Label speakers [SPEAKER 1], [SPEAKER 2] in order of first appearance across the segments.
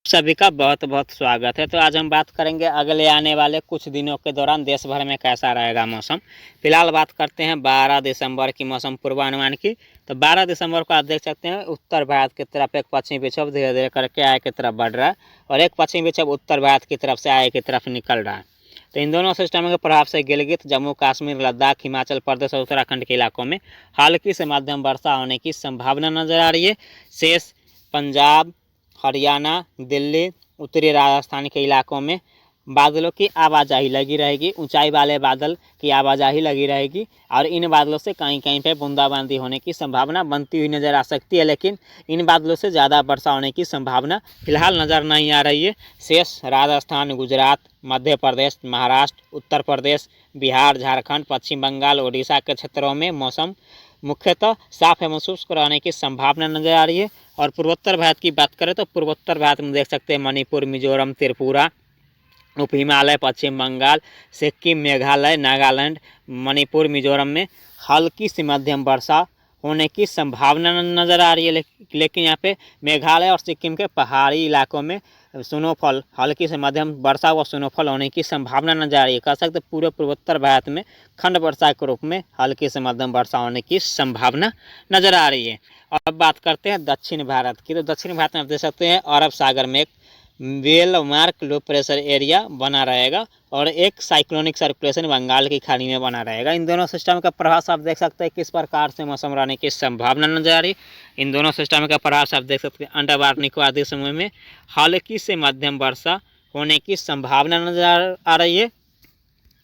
[SPEAKER 1] सभी का बहुत बहुत स्वागत है। तो आज हम बात करेंगे अगले आने वाले कुछ दिनों के दौरान देश भर में कैसा रहेगा मौसम। फिलहाल बात करते हैं 12 दिसंबर की मौसम पूर्वानुमान की। तो 12 दिसंबर को आप देख सकते हैं उत्तर भारत की तरफ एक पश्चिमी विक्षोभ धीरे धीरे करके आय की तरफ बढ़ रहा है और एक पश्चिमी विक्षोभ उत्तर भारत की तरफ से आय की तरफ निकल रहा है। तो इन दोनों सिस्टमों के प्रभाव से गिलगित, जम्मू कश्मीर, लद्दाख, हिमाचल प्रदेश और उत्तराखंड के इलाकों में हल्की से मध्यम वर्षा होने की संभावना नजर आ रही है। शेष पंजाब, हरियाणा, दिल्ली, उत्तरी राजस्थान के इलाकों में बादलों की आवाजाही लगी रहेगी, ऊंचाई वाले बादल की आवाजाही लगी रहेगी और इन बादलों से कहीं कहीं पे बूंदाबांदी होने की संभावना बनती हुई नज़र आ सकती है, लेकिन इन बादलों से ज़्यादा वर्षा होने की संभावना फिलहाल नज़र नहीं आ रही है। शेष राजस्थान, गुजरात, मध्य प्रदेश, महाराष्ट्र, उत्तर प्रदेश, बिहार, झारखंड, पश्चिम बंगाल, उड़ीसा के क्षेत्रों में मौसम मुख्यतः साफ एवं शुष्क रहने की संभावना नजर आ रही है। और पूर्वोत्तर भारत की बात करें तो पूर्वोत्तर भारत में देख सकते हैं मणिपुर, मिजोरम, त्रिपुरा, उप हिमालय, पश्चिम बंगाल, सिक्किम, मेघालय, नागालैंड, मणिपुर, मिजोरम में हल्की से मध्यम वर्षा होने की संभावना नज़र आ रही है। लेकिन यहाँ पे मेघालय और सिक्किम के पहाड़ी इलाकों में स्नोफॉल, हल्की से मध्यम वर्षा व स्नोफॉल होने की संभावना नजर आ रही है। कह सकते पूरे पूर्वोत्तर भारत में खंड वर्षा के रूप में हल्की से मध्यम वर्षा होने की संभावना नजर आ रही है। और अब बात करते हैं दक्षिण भारत की। तो दक्षिण भारत में आप देख सकते हैं अरब सागर में एक वेलमार्क लो प्रेशर एरिया बना रहेगा और एक साइक्लोनिक सर्कुलेशन बंगाल की खाड़ी में बना रहेगा। इन दोनों सिस्टम का प्रभाव आप देख सकते हैं किस प्रकार से मौसम रहने की संभावना नजर आ रही है। इन दोनों सिस्टम का प्रभाव आप देख सकते हैं अंडमान निकोबार द्वीप समूह में हल्की से मध्यम वर्षा होने की संभावना नजर आ रही है।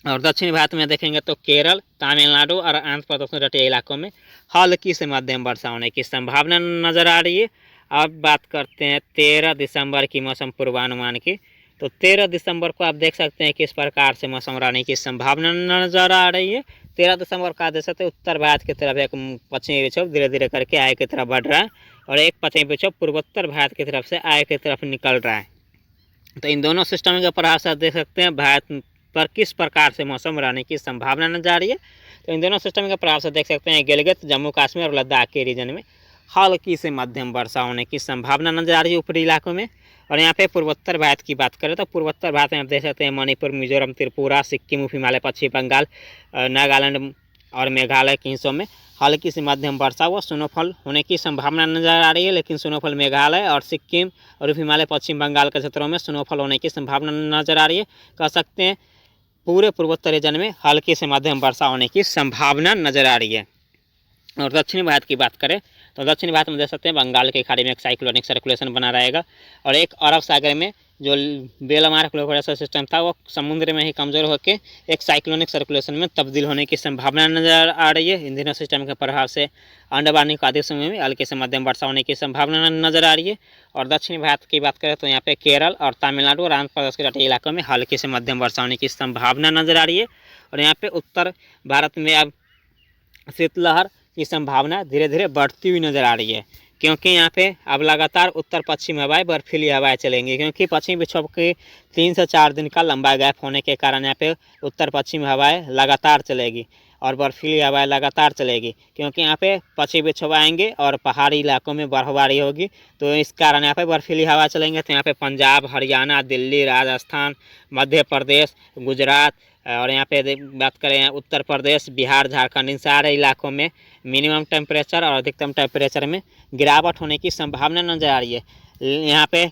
[SPEAKER 1] और दक्षिण भारत में देखेंगे तो केरल, तमिलनाडु और आंध्र प्रदेश में रटे इलाकों में हल्की से मध्यम वर्षा होने की संभावना नजर आ रही है। अब बात करते हैं 13 दिसंबर की मौसम पूर्वानुमान की। तो 13 दिसंबर को आप देख सकते हैं किस प्रकार से मौसम रहने की संभावना नजर आ रही है। 13 दिसंबर को आप देख सकते हैं उत्तर भारत की तरफ एक पश्चिमी विक्षोभ धीरे धीरे करके आय की तरफ बढ़ रहा है और एक पश्चिमी विक्षोभ पूर्वोत्तर भारत की तरफ से आय की तरफ निकल रहा है। तो इन दोनों सिस्टम के प्रभाव से आप देख सकते हैं भारत पर किस प्रकार से मौसम रहने की संभावना नजर आ रही है। तो इन दोनों सिस्टम के प्रभाव से देख सकते हैं गिलगित, जम्मू कश्मीर और लद्दाख के रीजन में हल्की से मध्यम वर्षा होने की संभावना नजर आ रही है ऊपरी इलाकों में। और यहाँ पे पूर्वोत्तर भारत की बात करें तो पूर्वोत्तर भारत में आप देख सकते हैं मणिपुर, मिजोरम, त्रिपुरा, सिक्किम, उप हिमालय, पश्चिम बंगाल, नागालैंड और मेघालय के हिस्सों में हल्की से मध्यम वर्षा व स्नोफॉल होने की संभावना नजर आ रही है। लेकिन स्नोफॉल मेघालय और सिक्किम और उप हिमालय, पश्चिम बंगाल के क्षेत्रों में स्नोफॉल होने की संभावना नजर आ रही है। कह सकते हैं पूरे पूर्वोत्तर रीजन में हल्की से मध्यम वर्षा होने की संभावना नजर आ रही है। और दक्षिण भारत की बात करें तो दक्षिण भारत में देख सकते हैं बंगाल की खाड़ी में एक साइक्लोनिक सर्कुलेशन बना रहेगा और एक अरब सागर में जो बेलमार्क लो प्रेशर सिस्टम था वो समुद्र में ही कमज़ोर होकर एक साइक्लोनिक सर्कुलेशन में तब्दील होने की संभावना नजर आ रही है। इन दोनों सिस्टम के प्रभाव से अंडमान निकोबार समूह में हल्के से मध्यम वर्षा होने की संभावना नजर आ रही है। और दक्षिण भारत की बात करें तो यहाँ पे केरल और तमिलनाडु और आंध्र प्रदेश के तटीय इलाकों में हल्की से मध्यम वर्षा होने की संभावना नजर आ रही है। और यहाँ पे उत्तर भारत में अब शीतलहर की संभावना धीरे धीरे बढ़ती हुई नज़र आ रही है, क्योंकि यहाँ पे अब लगातार उत्तर पश्चिम हवाएं, बर्फीली हवाएं चलेंगी, क्योंकि पश्चिमी विक्षोभ के 3 से 4 दिन का लंबा गैप होने के कारण यहाँ पे उत्तर पश्चिम हवाएं लगातार चलेगी और बर्फीली हवाएं लगातार चलेगी, क्योंकि यहाँ पे पश्चिमी विक्षोभ आएंगे और पहाड़ी इलाकों में बर्फबारी होगी, तो इस कारण यहाँ पे बर्फीली हवा चलेंगे। तो यहाँ पे पंजाब, हरियाणा, दिल्ली, राजस्थान, मध्य प्रदेश, गुजरात और यहाँ पे बात करें उत्तर प्रदेश, बिहार, झारखंड, इन सारे इलाकों में मिनिमम टेम्परेचर और अधिकतम टेम्परेचर में गिरावट होने की संभावना नजर आ रही है। यहाँ पे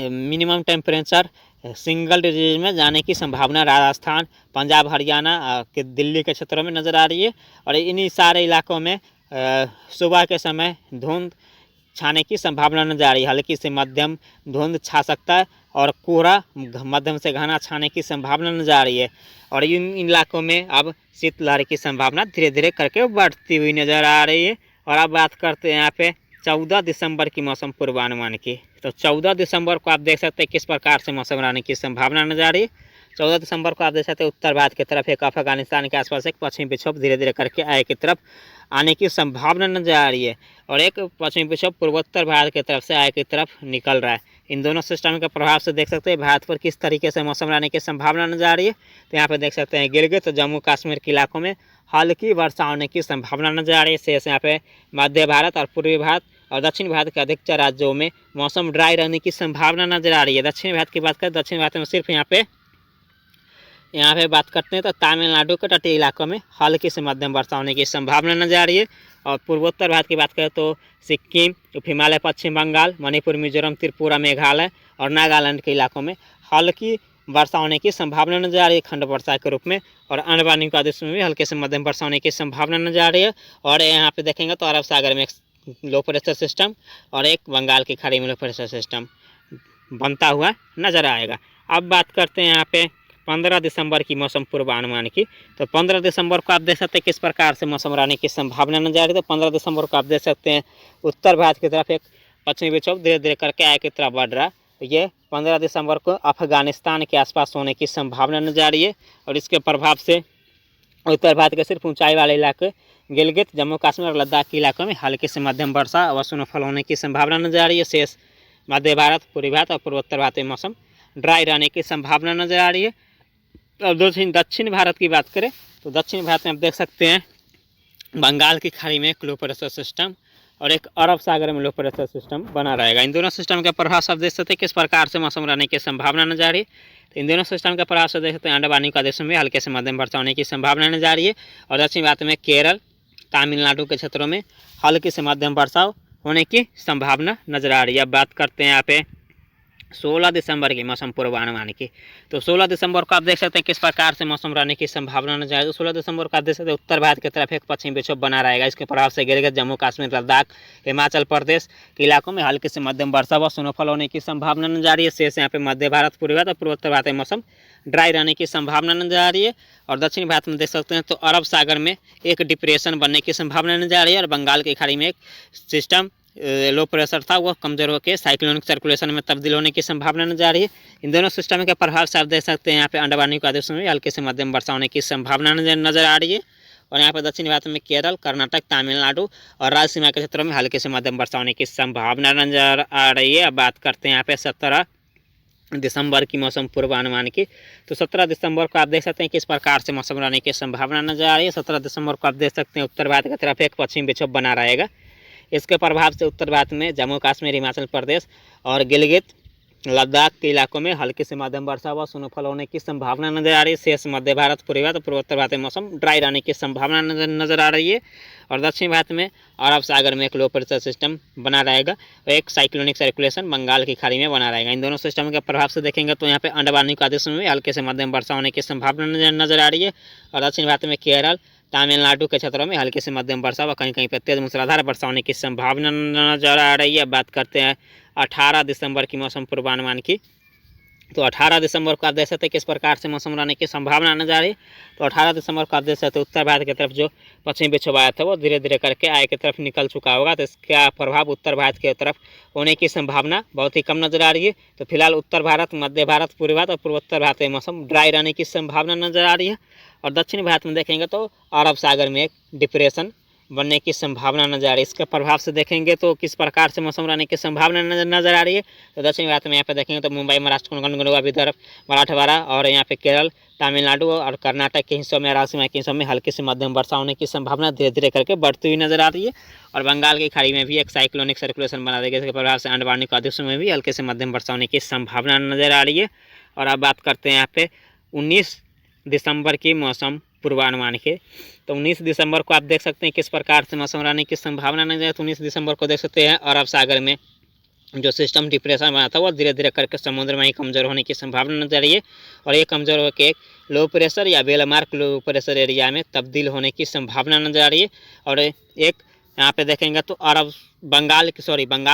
[SPEAKER 1] मिनिमम टेम्परेचर सिंगल डिजिट में जाने की संभावना राजस्थान, पंजाब, हरियाणा के दिल्ली के क्षेत्रों में नज़र आ रही है। और इन्हीं सारे इलाकों में सुबह के समय धुंध छाने की संभावना नजर आ रही है। हल्की से मध्यम धुंध छा सकता है और कोहरा मध्यम से घना छाने की संभावना नजर आ रही है। और इन इलाकों में अब शीतलहर की संभावना धीरे धीरे करके बढ़ती हुई नज़र आ रही है। और अब बात करते हैं यहाँ पे 14 दिसंबर की मौसम पूर्वानुमान की। तो 14 दिसंबर को आप देख सकते हैं किस प्रकार से मौसम रहने की संभावना नजर आ रही है। 14 दिसंबर को आप देख सकते हैं उत्तर भारत की तरफ एक अफगानिस्तान के आसपास एक पश्चिमी विक्षोभ धीरे धीरे करके आय की तरफ आने की संभावना नजर आ रही है और एक पश्चिमी विक्षोभ पूर्वोत्तर भारत की तरफ से आय की तरफ निकल रहा है। इन दोनों सिस्टम के प्रभाव से देख सकते हैं भारत पर किस तरीके से मौसम रहने की संभावना नजर आ रही है। तो यहाँ पे देख सकते हैं गिलगित, जम्मू कश्मीर के इलाकों में हल्की वर्षा होने की संभावना नजर आ रही है। शेष यहाँ पे मध्य भारत और पूर्वी भारत और दक्षिण भारत के अधिकतर राज्यों में मौसम ड्राई रहने की संभावना नजर आ रही है। दक्षिण भारत की बात करें, दक्षिण भारत में सिर्फ यहाँ पे बात करते हैं तो तमिलनाडु के तटीय इलाकों में हल्की से मध्यम वर्षा होने की संभावना नजर आ रही है। और पूर्वोत्तर भारत की बात करें तो सिक्किम, हिमालय, पश्चिम बंगाल, मणिपुर, मिजोरम, त्रिपुरा, मेघालय और नागालैंड के इलाकों में हल्की वर्षा होने की संभावना नजर आ रही है खंड वर्षा के रूप में। और अंडमान निकोबार में भी हल्के से मध्यम वर्षा होने की संभावना नजर आ रही है। और यहाँ पे देखेंगे तो अरब सागर में एक लो प्रेशर सिस्टम और एक बंगाल की खाड़ी में लो प्रेशर सिस्टम बनता हुआ नजर आएगा। अब बात करते हैं यहाँ पे 15 दिसंबर की मौसम पूर्वानुमान की। तो 15 दिसंबर को आप देख सकते हैं किस प्रकार से मौसम रहने की संभावना नजर आ रही है। तो 15 दिसंबर को आप देख सकते हैं उत्तर भारत की तरफ एक पश्चिमी विक्षोभ धीरे धीरे करके आगे की तरफ बढ़ रहा है। तो ये 15 दिसंबर को अफगानिस्तान के आसपास होने की संभावना नजर आ रही है। और इसके प्रभाव से उत्तर भारत के सिर्फ ऊंचाई वाले इलाके गिलगित, जम्मू कश्मीर और लद्दाख के इलाकों में हल्की से मध्यम वर्षा व स्नोफॉल होने की संभावना नजर आ रही है। शेष मध्य भारत, पूर्वी भारत और पूर्वोत्तर भारत में मौसम ड्राई रहने की संभावना नजर आ रही है। अब दक्षिण भारत की बात करें तो दक्षिण भारत में आप देख सकते हैं बंगाल की खाड़ी में एक लो प्रेशर सिस्टम और एक अरब सागर में लो प्रेशर सिस्टम बना रहेगा। इन दोनों सिस्टम के प्रभाव से आप देख सकते हैं किस प्रकार से मौसम रहने की संभावना नजर आ रही है। तो इन दोनों सिस्टम के प्रभाव से देख सकते हैं अंडमान निकोबार में हल्के से मध्यम वर्षा होने की संभावना नजर आ रही है। और दक्षिण भारत में केरल, तमिलनाडु के क्षेत्रों में हल्की से मध्यम वर्षा होने की संभावना नजर आ रही है। अब बात करते हैं यहाँ पे 16 दिसंबर की मौसम पूर्वानुमान की। तो 16 दिसंबर को आप देख सकते हैं किस प्रकार से मौसम रहने की संभावना नजर आ रही है। 16 दिसंबर को आप देख सकते हैं उत्तर भारत की तरफ एक पश्चिमी विक्षोभ बना रहेगा। इसके प्रभाव से गिलगित, जम्मू कश्मीर, लद्दाख, हिमाचल प्रदेश के इलाकों में हल्की से मध्यम वर्षा व स्नोफॉल होने की संभावना नजर आ रही है। शेष यहाँ पे मध्य भारत, पूर्वी भारत और पूर्वोत्तर भारत में मौसम ड्राई रहने की संभावना नजर आ रही है। और दक्षिण भारत में देख सकते हैं तो अरब सागर में एक डिप्रेशन बनने की संभावना नजर आ रही है। और बंगाल की खाड़ी में एक सिस्टम लो प्रेशर था वो कमजोर होकर साइक्लोनिक सर्कुलेशन में तब्दील होने की संभावना नजर आ रही है। इन दोनों सिस्टम के प्रभाव से आप देख सकते हैं यहाँ पे अंडमान निकोबार में हल्के से मध्यम वर्षा होने की संभावना नजर आ रही है। और यहाँ पर दक्षिण भारत में केरल, कर्नाटक, तमिलनाडु और रायलसीमा के क्षेत्रों में हल्के से मध्यम वर्षा होने की संभावना नजर आ रही है। अब बात करते हैं यहाँ पे 17 दिसंबर की मौसम पूर्वानुमान की। तो 17 दिसंबर को आप देख सकते हैं किस प्रकार से मौसम रहने की संभावना नजर आ रही है। 17 दिसंबर को आप देख सकते हैं उत्तर भारत की तरफ एक पश्चिमी विक्षोभ बना रहेगा। इसके प्रभाव से उत्तर भारत में जम्मू कश्मीर, हिमाचल प्रदेश और गिलगित, लद्दाख के इलाकों में हल्की से मध्यम वर्षा व स्नोफॉल होने की संभावना नजर आ रही है। शेष मध्य भारत, पूर्वी भारत और पूर्वोत्तर भारत में मौसम ड्राई रहने की संभावना नजर आ रही है। और दक्षिण भारत में अरब सागर में एक लो प्रेशर सिस्टम बना रहेगा और एक साइक्लोनिक सर्कुलेशन बंगाल की खाड़ी में बना रहेगा। इन दोनों सिस्टम के प्रभाव से देखेंगे तो यहाँ पे अंडमान निकोबार में हल्के से मध्यम वर्षा होने की संभावना नजर आ रही है। और दक्षिण भारत में केरल, तमिलनाडु के क्षेत्रों में हल्की से मध्यम वर्षा व कहीं कहीं पर तेज मूसलाधार वर्षा होने की संभावना नजर आ रही है। बात करते हैं 18 दिसंबर की मौसम पूर्वानुमान की। तो 18 दिसंबर को आप देख सकते हैं किस प्रकार से मौसम रहने की संभावना नजर आ रही है। तो 18 दिसंबर को आप देख सकते हैं उत्तर भारत की तरफ जो पश्चिमी विक्षोभ आया था वो धीरे धीरे करके आगे की तरफ निकल चुका होगा। तो इसका प्रभाव उत्तर भारत की तरफ होने की संभावना बहुत ही कम नजर आ रही है। तो फिलहाल उत्तर भारत, मध्य भारत, पूर्वी भारत और पूर्वोत्तर भारत में मौसम ड्राई रहने की संभावना नजर आ रही है। और दक्षिण भारत में देखेंगे तो अरब सागर में एक डिप्रेशन बनने की संभावना नजर आ रही है। इसके प्रभाव से देखेंगे तो किस प्रकार से मौसम रहने की संभावना नजर आ रही है। तो दक्षिण भारत में यहाँ पे देखेंगे तो मुंबई, महाराष्ट्र, कोंकण, विदर्भ, मराठवाड़ा और यहाँ पे केरल, तमिलनाडु और कर्नाटक के हिस्सों में, रायलसीमा के हिस्सों में हल्की से मध्यम वर्षा होने की संभावना धीरे धीरे करके बढ़ती हुई नजर आ रही है। और बंगाल की खाड़ी में भी एक साइक्लोनिक सर्कुलेशन बना देगा। इसके प्रभाव से अंडमान निकोबार में भी हल्के से मध्यम वर्षा होने की संभावना नजर आ रही है। और अब बात करते हैं यहाँ पे 19 दिसंबर की मौसम पूर्वानुमान के। तो 19 दिसंबर को आप देख सकते हैं किस प्रकार से मौसम रहने की संभावना नजर है। तो 19 दिसंबर को देख सकते हैं अरब सागर में जो सिस्टम डिप्रेशन बना था वो धीरे धीरे करके समुद्र में ही कमज़ोर होने की संभावना नजर आ रही है। और ये कमज़ोर होकर एक लो प्रेशर या बेलमार्क लो प्रेशर एरिया में तब्दील होने की संभावना नजर आ रही है। और एक यहाँ पे देखेंगे तो बंगाल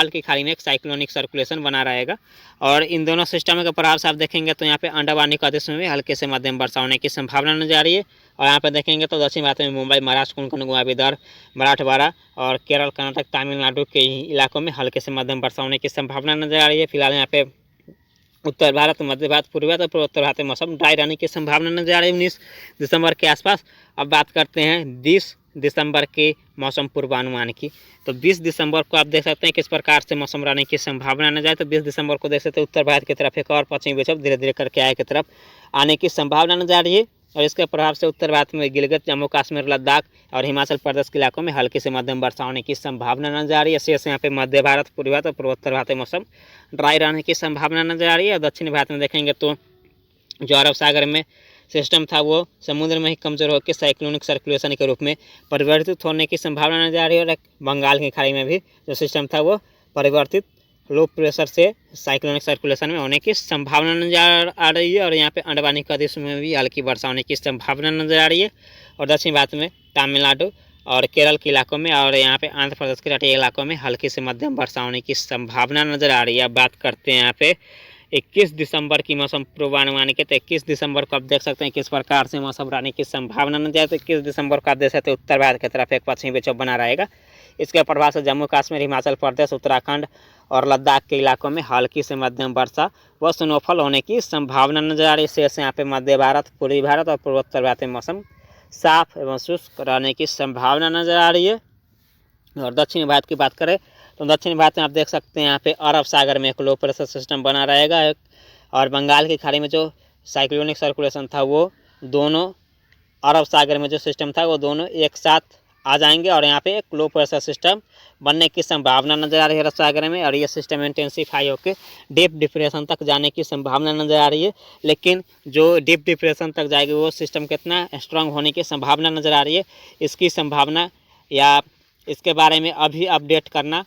[SPEAKER 1] की खाड़ी में एक साइक्लोनिक सर्कुलेशन बना रहेगा। और इन दोनों सिस्टम के प्रभाव से आप देखेंगे तो यहाँ पे अंडमान निकोबार में हल्के से मध्यम वर्षा होने की संभावना नजर आ रही है। और यहाँ पे देखेंगे तो दक्षिण भारत में मुंबई, महाराष्ट्र, कोंकण, विदर्भ, मराठवाड़ा और केरल, कर्नाटक, तमिलनाडु के इलाकों में हल्के से मध्यम वर्षा होने की संभावना नजर आ रही है। फिलहाल यहाँ पे उत्तर भारत, मध्य भारत, पूर्वी भारत और पूर्वोत्तर भारत में मौसम ड्राई रहने की संभावना नजर आ रही है 19 दिसंबर के आसपास। अब बात करते हैं 20 दिसंबर के मौसम पूर्वानुमान की। तो 20 दिसंबर को आप देख सकते हैं किस प्रकार से मौसम रहने की संभावना नजर आए। तो 20 दिसंबर को देख सकते हैं उत्तर भारत की तरफ एक और पश्चिमी विक्षोभ धीरे धीरे करके आगे की तरफ आने की संभावना नजर आ रही है। और इसके प्रभाव से उत्तर भारत में गिलगित, जम्मू कश्मीर, लद्दाख और हिमाचल प्रदेश के इलाकों में हल्की से मध्यम वर्षा होने की संभावना नजर आ रही है। शेष यहाँ पे मध्य भारत, पूर्वी भारत और पूर्वोत्तर भारत में मौसम ड्राई रहने की संभावना नजर आ रही है। और दक्षिणी भारत में देखेंगे तो जो अरब सागर में सिस्टम था वो समुद्र में ही कमजोर होकर साइक्लोनिक सर्कुलेशन के रूप में परिवर्तित होने की संभावना नजर आ रही है। और बंगाल की खाड़ी में भी जो सिस्टम था वो परिवर्तित लो प्रेशर से साइक्लोनिक सर्कुलेशन में होने की संभावना नजर आ रही है। और यहाँ पे अंडमान निकोबार में भी हल्की वर्षा होने की संभावना नजर आ रही है। और दक्षिण भारत में तमिलनाडु और केरल के इलाकों में और यहाँ पे आंध्र प्रदेश के तटीय इलाकों में हल्की से मध्यम वर्षा होने की संभावना नजर आ रही है। अब बात करते हैं यहाँ पे 21 दिसंबर की मौसम पूर्वानुमान के। तो 21 दिसंबर को आप देख सकते हैं किस प्रकार से मौसम रहने की संभावना नजर आती है। तो 21 दिसंबर को आप देख सकते हैं उत्तर भारत की तरफ एक पश्चिमी विक्षोभ बना रहेगा। इसके प्रभाव से जम्मू कश्मीर, हिमाचल प्रदेश, उत्तराखंड और लद्दाख के इलाकों में हल्की से मध्यम वर्षा व स्नोफॉल होने की संभावना नजर आ रही है। शेष यहाँ पे मध्य भारत, पूर्वी भारत और पूर्वोत्तर भारत में मौसम साफ एवं शुष्क रहने की संभावना नजर आ रही है। और दक्षिणी भारत की बात करें तो दक्षिण भारत में आप देख सकते हैं यहाँ पे अरब सागर में एक लो प्रेशर सिस्टम बना रहेगा और बंगाल की खाड़ी में जो साइक्लोनिक सर्कुलेशन था वो दोनों अरब सागर में जो सिस्टम था वो दोनों एक साथ आ जाएंगे और यहाँ पे एक लो प्रेशर सिस्टम बनने की संभावना नजर आ रही है अरब सागर में। और ये सिस्टम इंटेंसीफाई होकर डीप डिप्रेशन तक जाने की संभावना नजर आ रही है। लेकिन जो डीप डिप्रेशन तक जाएगी वो सिस्टम कितना स्ट्रांग होने की संभावना नजर आ रही है, इसकी संभावना या इसके बारे में अभी अपडेट करना